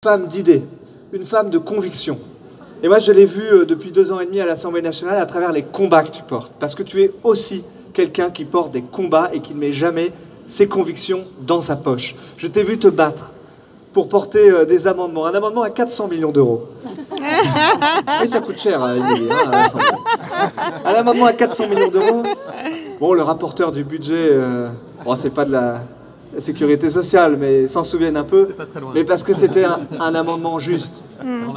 Femme d'idées, une femme de conviction. Et moi, je l'ai vue depuis 2 ans et demi à l'Assemblée nationale à travers les combats que tu portes. Parce que tu es aussi quelqu'un qui porte des combats et qui ne met jamais ses convictions dans sa poche. Je t'ai vu te battre pour porter des amendements. Un amendement à 400 millions d'euros. Oui, ça coûte cher, Émilie, à l'Assemblée. Un amendement à 400 millions d'euros. Bon, le rapporteur du budget, bon, c'est pas de la sécurité sociale, mais s'en souviennent un peu, mais parce que c'était un amendement juste,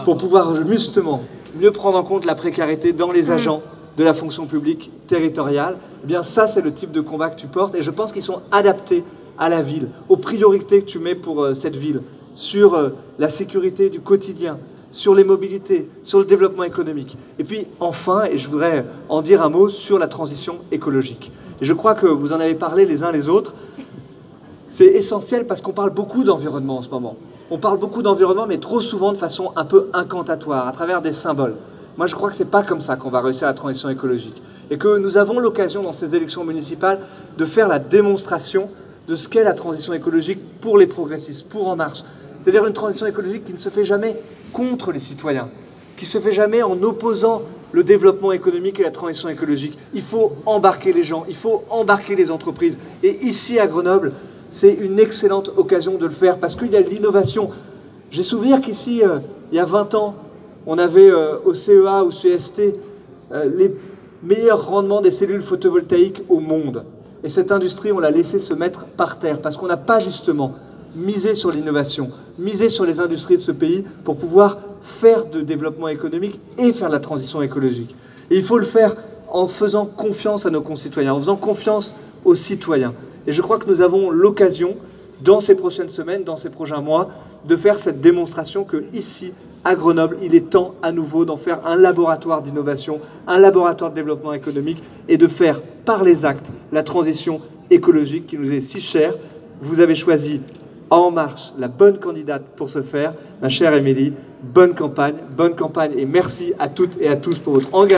pour pouvoir justement mieux prendre en compte la précarité dans les agents de la fonction publique territoriale. Eh bien ça, c'est le type de combat que tu portes, et je pense qu'ils sont adaptés à la ville, aux priorités que tu mets pour cette ville, sur la sécurité du quotidien, sur les mobilités, sur le développement économique. Et puis enfin, et je voudrais en dire un mot, sur la transition écologique. Et je crois que vous en avez parlé les uns les autres. C'est essentiel parce qu'on parle beaucoup d'environnement en ce moment. On parle beaucoup d'environnement, mais trop souvent de façon un peu incantatoire, à travers des symboles. Moi, je crois que ce n'est pas comme ça qu'on va réussir la transition écologique. Et que nous avons l'occasion, dans ces élections municipales, de faire la démonstration de ce qu'est la transition écologique pour les progressistes, pour En Marche. C'est-à-dire une transition écologique qui ne se fait jamais contre les citoyens, qui ne se fait jamais en opposant le développement économique et la transition écologique. Il faut embarquer les gens, il faut embarquer les entreprises. Et ici, à Grenoble, c'est une excellente occasion de le faire parce qu'il y a l'innovation. J'ai souvenir qu'ici, il y a 20 ans, on avait au CEA ou CST les meilleurs rendements des cellules photovoltaïques au monde. Et cette industrie, on l'a laissé se mettre par terre parce qu'on n'a pas justement misé sur l'innovation, misé sur les industries de ce pays pour pouvoir faire de développement économique et faire de la transition écologique. Et il faut le faire en faisant confiance à nos concitoyens, en faisant confiance aux citoyens. Et je crois que nous avons l'occasion, dans ces prochaines semaines, dans ces prochains mois, de faire cette démonstration que ici, à Grenoble, il est temps à nouveau d'en faire un laboratoire d'innovation, un laboratoire de développement économique et de faire par les actes la transition écologique qui nous est si chère. Vous avez choisi En Marche la bonne candidate pour ce faire. Ma chère Émilie, bonne campagne et merci à toutes et à tous pour votre engagement.